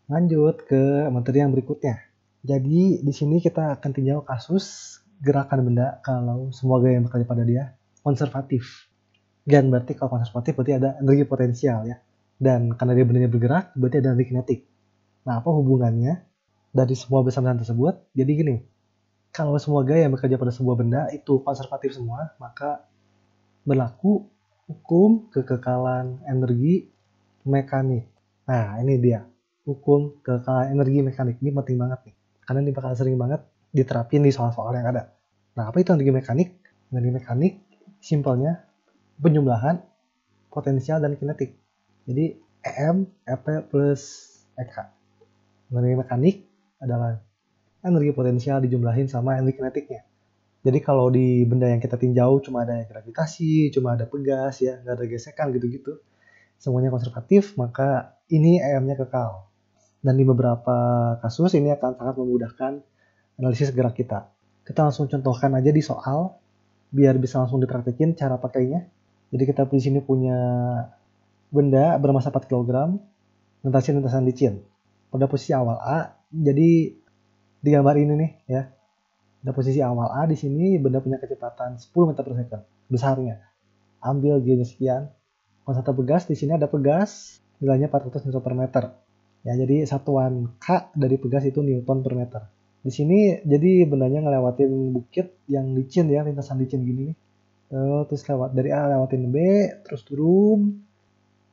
Lanjut ke materi yang berikutnya. Jadi di sini kita akan tinjau kasus gerakan benda kalau semua gaya yang bekerja pada dia konservatif. Dan berarti kalau konservatif berarti ada energi potensial ya. Dan karena dia bendanya bergerak berarti ada energi kinetik. Nah, apa hubungannya dari semua besaran tersebut? Jadi gini, kalau semua gaya yang bekerja pada sebuah benda itu konservatif semua, maka berlaku hukum kekekalan energi mekanik. Nah, ini dia. Hukum kekekalan energi mekanik. Ini penting banget nih. Karena ini bakal sering banget diterapin di soal-soal yang ada. Nah, apa itu energi mekanik? Energi mekanik, simpelnya, penjumlahan potensial dan kinetik. Jadi, EM, EP plus EK. Energi mekanik adalah energi potensial dijumlahin sama energi kinetiknya. Jadi kalau di benda yang kita tinjau cuma ada gravitasi, cuma ada pegas, ya nggak ada gesekan gitu-gitu, semuanya konservatif, maka ini EM-nya kekal. Dan di beberapa kasus ini akan sangat memudahkan analisis gerak kita. Kita langsung contohkan aja di soal, biar bisa langsung dipraktekin cara pakainya. Jadi kita di sini punya benda bermassa 4 kg, melintasi lintasan licin. Pada posisi awal A, jadi di gambar ini nih ya, pada posisi awal A di sini benda punya kecepatan 10 meter per second, besarnya. Ambil G-nya sekian. Konstanta pegas di sini ada pegas nilainya 400 Newton per meter. Ya, jadi satuan K dari pegas itu Newton per meter. Di sini jadi bendanya ngelewatin bukit yang licin ya, lintasan licin gini nih. Terus lewat dari A lewatin B, terus turun.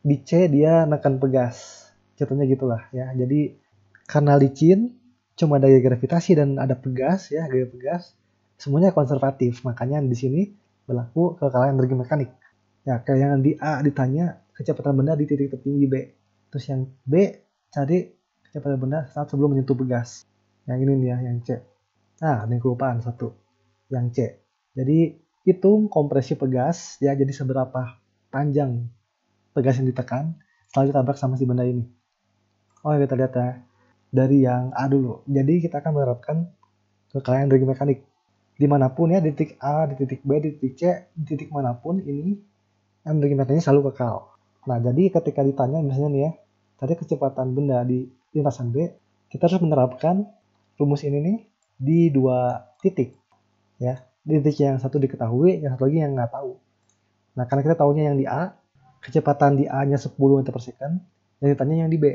Di C dia nekan pegas. Contohnya gitulah ya. Jadi karena licin, cuma ada gaya gravitasi dan ada pegas ya, gaya pegas. Semuanya konservatif. Makanya di sini berlaku kekalahan energi mekanik. Ya, kayak yang di A ditanya kecepatan benda di titik tertinggi B. Terus yang B cari kecepatan benda saat sebelum menyentuh pegas. Yang ini nih ya, yang C. Nah, ada yang kelupaan satu. Yang C. Jadi hitung kompresi pegas ya, jadi seberapa panjang pegas yang ditekan setelah ditabrak sama si benda ini. Oh, kita lihat ya. Dari yang A dulu. Jadi kita akan menerapkan kekalahan energi mekanik. Dimanapun ya, di titik A, di titik B, di titik C, di titik manapun ini energi mekaniknya selalu kekal. Nah, jadi ketika ditanya misalnya nih ya, tadi kecepatan benda di lintasan B, kita harus menerapkan rumus ini nih di dua titik. Ya, di titik yang satu diketahui, yang satu lagi yang nggak tahu. Nah, karena kita tahunya yang di A, kecepatan di A-nya 10 meter per second, yang ditanya yang di B.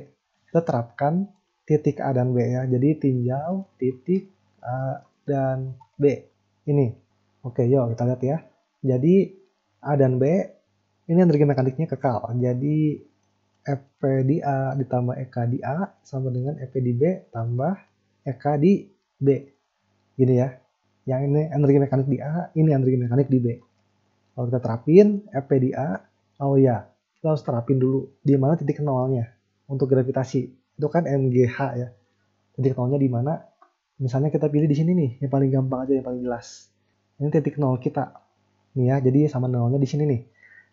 Kita terapkan titik A dan B ya. Jadi tinjau titik A dan B. Ini. Oke, yuk kita lihat ya. Jadi A dan B ini energi mekaniknya kekal. Jadi EP di A ditambah EK di A sama dengan EP di B tambah EK di B. Gini ya. Yang ini energi mekanik di A, ini energi mekanik di B. Kalau kita terapin EP di A, oh ya, kita harus terapin dulu di mana titik nolnya untuk gravitasi. Itu kan MGH ya. Titik nolnya di mana? Misalnya kita pilih di sini nih, yang paling gampang aja, yang paling jelas. Ini titik nol kita. Nih ya, jadi sama nolnya di sini nih.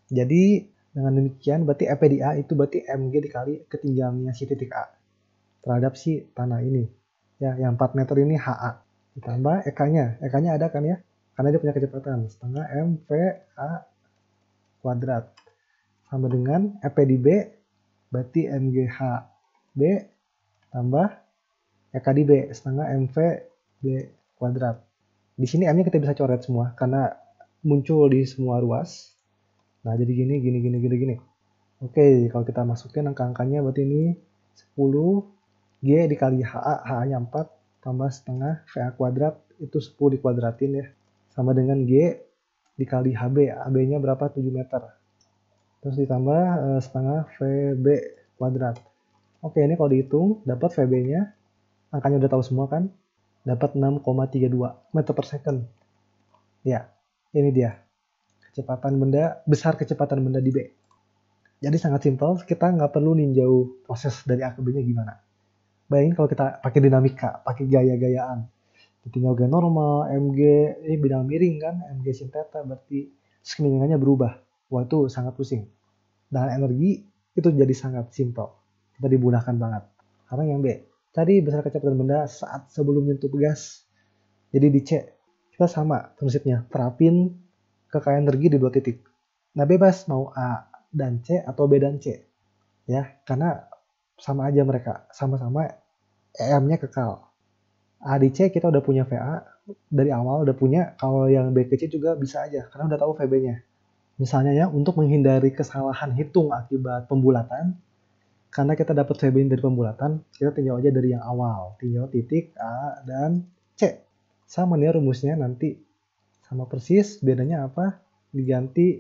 Jadi dengan demikian berarti EP di A itu berarti MG dikali ketinggiannya si titik A terhadap si tanah ini. Ya, yang 4 meter ini HA. Ditambah EK-nya. EK-nya ada kan ya? Karena dia punya kecepatan setengah MVA kuadrat. Sama dengan EP di B berarti MGH B tambah EK di B setengah MV B kuadrat. Di sini M-nya kita bisa coret semua karena muncul di semua ruas. Nah, jadi gini. Oke, kalau kita masukin angka-angkanya berarti ini 10 G dikali HA, HA-nya 4 tambah setengah VA kuadrat itu 10 dikuadratin ya. Sama dengan G dikali HB, HB-nya berapa? 7 meter. Terus ditambah setengah VB kuadrat. Oke, ini kalau dihitung dapat VB-nya, angkanya udah tahu semua kan? Dapat 6,32 meter per second. Ya, ini dia. Kecepatan benda, besar kecepatan benda di B. Jadi sangat simpel, kita nggak perlu ninjau proses dari A ke B-nya gimana. Bayangin kalau kita pakai dinamika, pakai gaya-gayaan. Tinjau gaya normal, MG, ini bidang miring kan, MG sin theta, berarti kemiringannya berubah. Wah, itu sangat pusing. Dengan energi, itu jadi sangat simpel. Kita dimudahkan banget. Karena yang B, tadi besar kecepatan benda saat sebelum nyentuh pegas. Jadi di C, kita sama prinsipnya, terapin kekayaan energi di dua titik. Nah, bebas mau A dan C atau B dan C. Ya, karena sama aja mereka, sama-sama EM-nya kekal. A di C kita udah punya VA dari awal, udah punya. Kalau yang B ke C juga bisa aja karena udah tahu VB-nya. Misalnya ya, untuk menghindari kesalahan hitung akibat pembulatan, karena kita dapat VB dari pembulatan, kita tinjau aja dari yang awal. Tinjau titik A dan C. Sama nih rumusnya nanti. Sama persis, bedanya apa? Diganti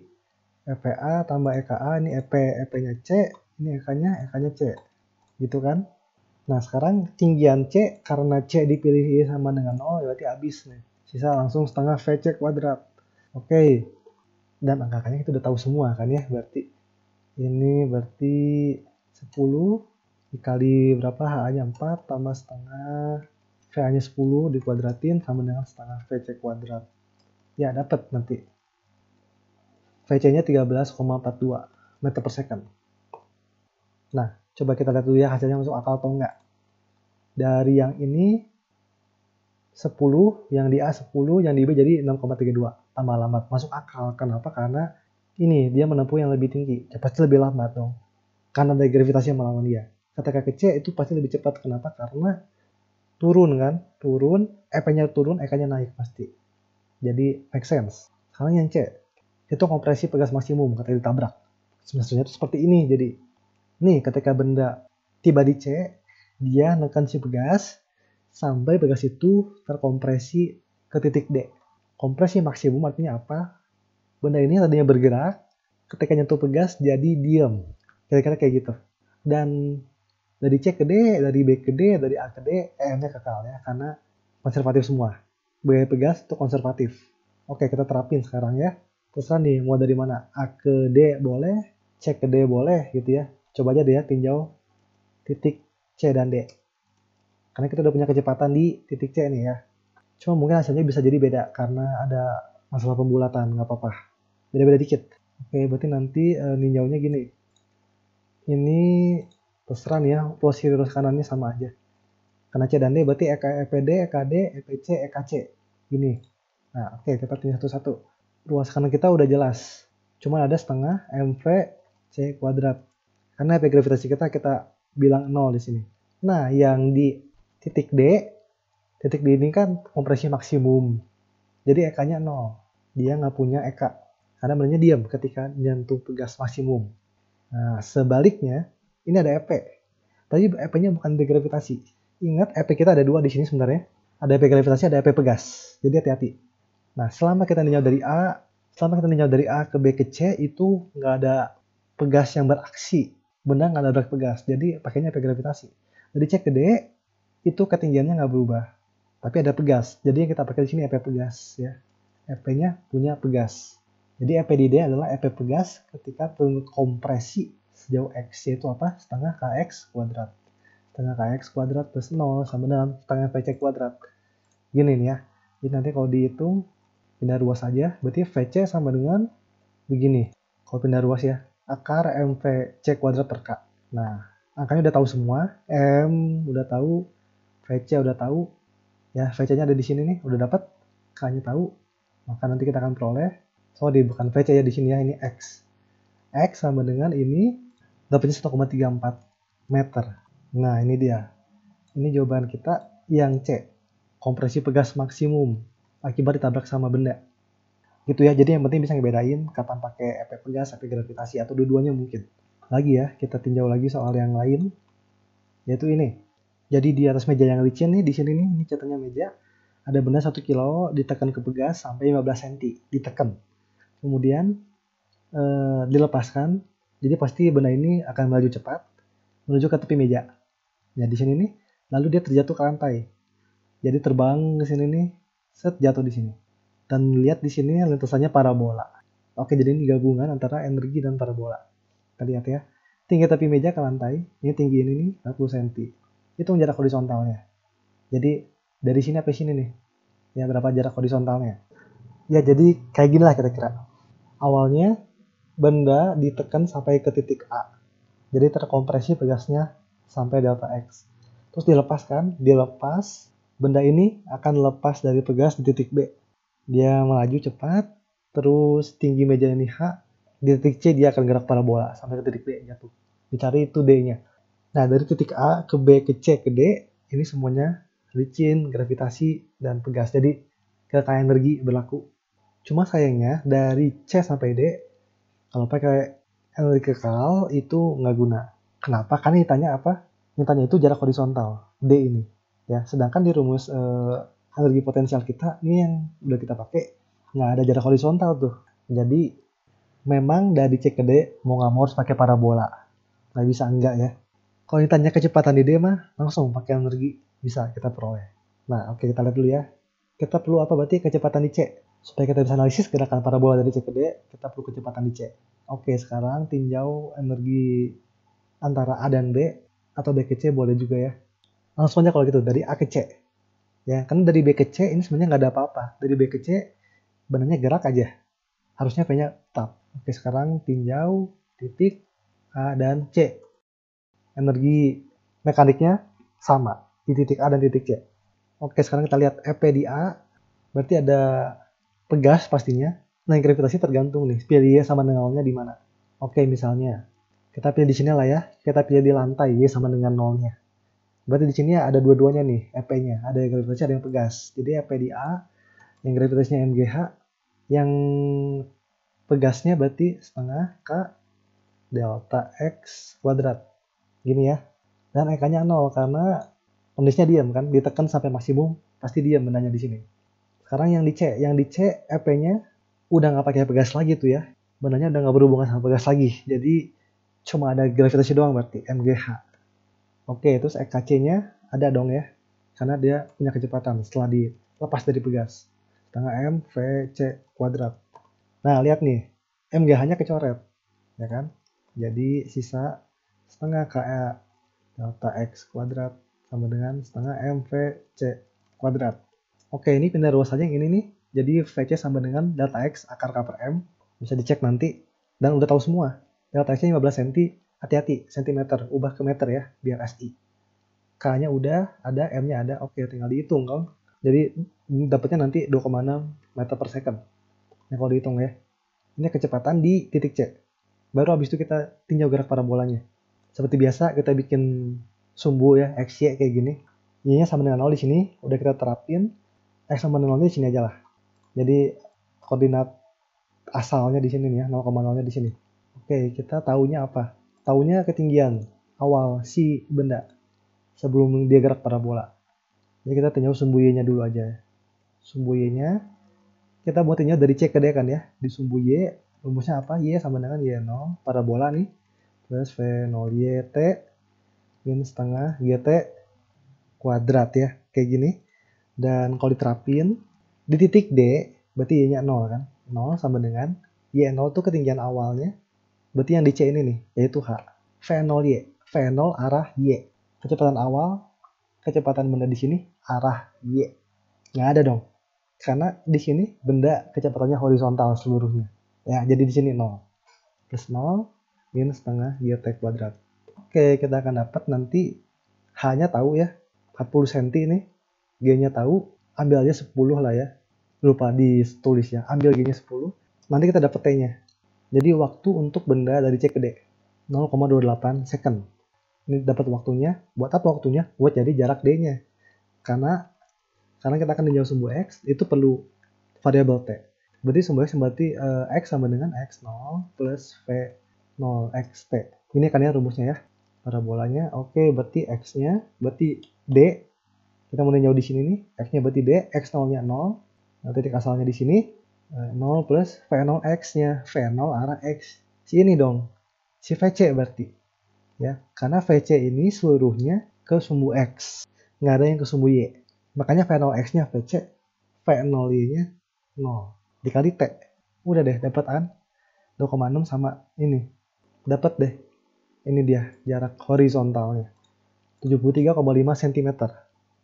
EPA tambah EKA, ini EP-nya C, ini EK-nya C. Gitu kan? Nah, sekarang tinggian C, karena C dipilih sama dengan 0, berarti habis nih. Sisa langsung setengah VC kuadrat. Oke. Dan angka-angkanya kita udah tahu semua kan ya, berarti ini berarti 10 dikali berapa, HA-nya 4 tambah setengah VA-nya 10 dikuadratin sama dengan setengah VC kuadrat. Ya, dapat nanti. VC-nya 13,42 meter per second. Nah, coba kita lihat dulu ya hasilnya masuk akal atau enggak. Dari yang ini 10, yang di A 10, yang di B jadi 6,32. Tambah lambat. Masuk akal. Kenapa? Karena ini dia menempuh yang lebih tinggi. Ya, pasti lebih lambat dong. Karena ada gravitasi yang melawan dia. Ketika ke C itu pasti lebih cepat. Kenapa? Karena turun kan. Turun, EP-nya turun, EK-nya naik pasti. Jadi make sense. Sekarang yang C. Itu kompresi pegas maksimum ketika ditabrak. Sebenarnya itu seperti ini. Jadi, nih ketika benda tiba di C, dia menekan si pegas, sampai pegas itu terkompresi ke titik D. Kompresi maksimum artinya apa? Benda ini tadinya bergerak, ketika nyentuh pegas jadi diam. Kira-kira kayak gitu. Dan dari C ke D, dari B ke D, dari A ke D, EM-nya kekal ya, karena konservatif semua. B pegas itu konservatif. Oke, kita terapin sekarang ya. Terserah nih, mau dari mana? A ke D boleh, C ke D boleh gitu ya. Coba aja deh ya, tinjau titik C dan D. Karena kita udah punya kecepatan di titik C nih ya. Cuma mungkin hasilnya bisa jadi beda karena ada masalah pembulatan, nggak apa-apa. Beda-beda dikit. Oke, berarti nanti ninjaunya gini. Ini terserah nih ya, ruas kiri ruas kanannya sama aja. Karena C dan D berarti EPD, EKD, EPC, EKC. Gini. Nah, oke, kita tinjau satu-satu. Ruas kanan kita udah jelas. Cuma ada setengah MV C kuadrat. Karena efek gravitasi kita bilang 0 di sini. Nah, yang di titik D ini kan kompresi maksimum. Jadi EK-nya 0. Dia nggak punya EK. Karena benarnya diam ketika nyentuh pegas maksimum. Nah, sebaliknya, ini ada EP. Tapi EP-nya bukan efek gravitasi. Ingat, EP kita ada dua di sini sebenarnya. Ada efek gravitasi, ada EP pegas. Jadi hati-hati. Nah, selama kita ninjau dari A ke B ke C, itu nggak ada pegas yang beraksi. Benda nggak ada berat pegas. Jadi pakainya efek gravitasi. Dari C ke D, itu ketinggiannya nggak berubah. Tapi ada pegas. Jadi yang kita pakai di sini EP pegas ya. EP-nya punya pegas. Jadi EP di D adalah EP pegas ketika terkompresi sejauh X, yaitu apa? Setengah KX kuadrat. Setengah KX kuadrat plus 0 sama dengan setengah VC kuadrat. Gini nih ya. Jadi nanti kalau dihitung, pindah ruas aja. Berarti VC sama dengan begini. Kalau pindah ruas ya. Akar MVC kuadrat per K. Nah, angkanya udah tahu semua. M udah tahu. VC udah tahu. Ya, VC-nya ada di sini nih. Udah dapat. K-nya tahu. Maka nanti kita akan peroleh. Sorry, bukan VC ya di sini ya. Ini X. X sama dengan ini dapatnya 1,34 meter. Nah, ini dia. Ini jawaban kita yang C. Kompresi pegas maksimum akibat ditabrak sama benda. Gitu ya. Jadi yang penting bisa ngebedain kapan pakai efek pegas, efek gravitasi, atau dua-duanya mungkin. Lagi ya, kita tinjau lagi soal yang lain. Yaitu ini. Jadi di atas meja yang licin nih, di sini nih, ini catatannya meja. Ada benda 1 kilo ditekan ke pegas sampai 15 cm. Ditekan. Kemudian dilepaskan. Jadi pasti benda ini akan melaju cepat menuju ke tepi meja. Nah, di sini nih, lalu dia terjatuh ke lantai. Jadi terbang ke sini nih, set jatuh di sini. Dan lihat di sini lintasannya parabola. Oke, jadi ini gabungan antara energi dan parabola. Kita lihat ya. Tinggi tepi meja ke lantai, ini tinggi ini nih 40 cm. Hitung jarak horizontalnya. Jadi dari sini sampai sini nih. Ya, berapa jarak horizontalnya? Ya, jadi kayak gini lah kira-kira. Awalnya benda ditekan sampai ke titik A. Jadi terkompresi pegasnya sampai delta X. Terus dilepaskan, dilepas. Benda ini akan lepas dari pegas di titik B. Dia melaju cepat, terus tinggi meja ini H. Di titik C dia akan gerak parabola sampai ke titik D jatuh. Dicari itu D-nya. Nah, dari titik A ke B ke C ke D, ini semuanya licin, gravitasi, dan pegas. Jadi, kekayaan energi berlaku. Cuma sayangnya, dari C sampai D, kalau pakai energi kekal, itu nggak guna. Kenapa? Karena ditanya apa? Mintanya itu jarak horizontal, D ini. Ya, sedangkan di rumus energi potensial kita, ini yang udah kita pakai, nggak ada jarak horizontal tuh. Jadi, memang dari C ke D, mau nggak mau harus pakai parabola. Nggak bisa enggak ya. Kalau ditanya kecepatan di D mah, langsung pakai energi bisa kita peroleh. Nah, oke kita lihat dulu ya. Kita perlu apa berarti kecepatan di C? Supaya kita bisa analisis gerakan parabola dari C ke D, kita perlu kecepatan di C. Oke, sekarang tinjau energi antara A dan B, atau B ke C boleh juga ya. Langsung aja kalau gitu, dari A ke C. Ya, kan dari B ke C ini sebenarnya nggak ada apa-apa. Dari B ke C, benarnya gerak aja. Harusnya V-nya tetap. Oke, sekarang tinjau titik A dan C. Energi mekaniknya sama di titik A dan titik C. Oke, sekarang kita lihat EP di A, berarti ada pegas pastinya. Nah, yang gravitasi tergantung nih, pilih Y sama dengan nolnya di mana. Oke, misalnya kita pilih di sini lah ya, kita pilih di lantai Y sama dengan nolnya. Berarti di sini ada dua-duanya nih, EP-nya. Ada yang gravitasi, ada yang pegas. Jadi EP di A, yang gravitasinya MGH, yang pegasnya berarti setengah K delta X kuadrat. Gini ya. Dan EK-nya 0 karena kondisinya diam kan, ditekan sampai maksimum pasti diam bendanya di sini. Sekarang yang di C EP-nya udah nggak pakai pegas lagi tuh ya, bendanya udah nggak berhubungan sama pegas lagi, jadi cuma ada gravitasi doang berarti MGH. Oke, terus EKC-nya ada dong ya, karena dia punya kecepatan setelah dilepas dari pegas, setengah M V C kuadrat. Nah lihat nih, MGH-nya kecoret ya kan, jadi sisa setengah KE delta X kuadrat sama dengan setengah MV C kuadrat. Oke, ini pindah ruas aja yang ini nih. Jadi VC sama dengan delta X akar K per M. Bisa dicek nanti. Dan udah tahu semua. Delta X-nya 15 cm. Hati-hati, cm. Ubah ke meter ya, biar SI. K-nya udah, ada, M-nya ada. Oke, tinggal dihitung kan. Jadi dapatnya nanti 2,6 meter per second. Nah, kalau dihitung ya. Ini kecepatan di titik C. Baru habis itu kita tinjau gerak parabolanya. Seperti biasa kita bikin sumbu ya, X, Y kayak gini. Y-nya sama dengan 0 di sini. Udah kita terapin. X sama 0 di sini aja lah. Jadi koordinat asalnya di sini nih ya, 0,0-nya di sini. Oke, kita taunya apa? Taunya ketinggian awal si benda sebelum dia gerak parabola. Jadi kita tinjau sumbu Y-nya dulu aja. Sumbu Y-nya kita buat tinjau dari C ke D kan ya. Di sumbu Y, rumusnya apa? Y sama dengan Y0 parabola nih. Plus V0 YT min setengah GT kuadrat ya. Kayak gini. Dan kalau diterapin, di titik D, berarti Y-nya 0 kan? 0 sama dengan Y0 itu ketinggian awalnya, berarti yang di C ini nih, yaitu H. V0Y, V0 arah Y. Kecepatan awal, kecepatan benda di sini, arah Y. Nggak ada dong. Karena di sini benda kecepatannya horizontal seluruhnya. Ya, jadi di sini 0. Plus 0, minus setengah GT kuadrat. Oke, kita akan dapat nanti H-nya tahu ya, 40 cm ini. G-nya tahu, ambil aja 10 lah ya. Lupa ditulis ya, ambil G-nya 10. Nanti kita dapat T-nya. Jadi waktu untuk benda dari C ke D 0,28 second. Ini dapat waktunya. Buat apa waktunya? Buat jadi jarak D-nya. Karena kita akan menjauh sumbu X, itu perlu variabel T. Berarti sumbu X berarti X sama dengan X0 plus V0 XT. Ini kan ya rumusnya ya. Parabolanya. Oke, berarti X-nya, berarti D. Kita mau jauh di sini nih, X-nya berarti D, X0-nya 0, nah, titik asalnya di sini, 0 plus V0 X-nya, V0 arah X, si ini dong, si VC berarti, ya, karena VC ini seluruhnya ke sumbu X, nggak ada yang ke sumbu Y, makanya V0 X-nya VC, V0 Y-nya 0, dikali T, udah deh, dapat kan, 2,6 sama ini, dapat deh, ini dia jarak horizontalnya, 73,5 cm.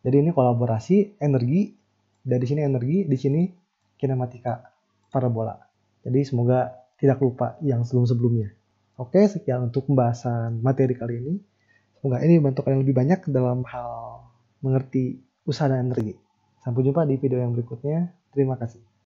Jadi ini kolaborasi energi, dari sini energi, di sini kinematika parabola. Jadi semoga tidak lupa yang sebelum-sebelumnya. Oke, sekian untuk pembahasan materi kali ini. Semoga ini membantu kalian lebih banyak dalam hal mengerti usaha dan energi. Sampai jumpa di video yang berikutnya. Terima kasih.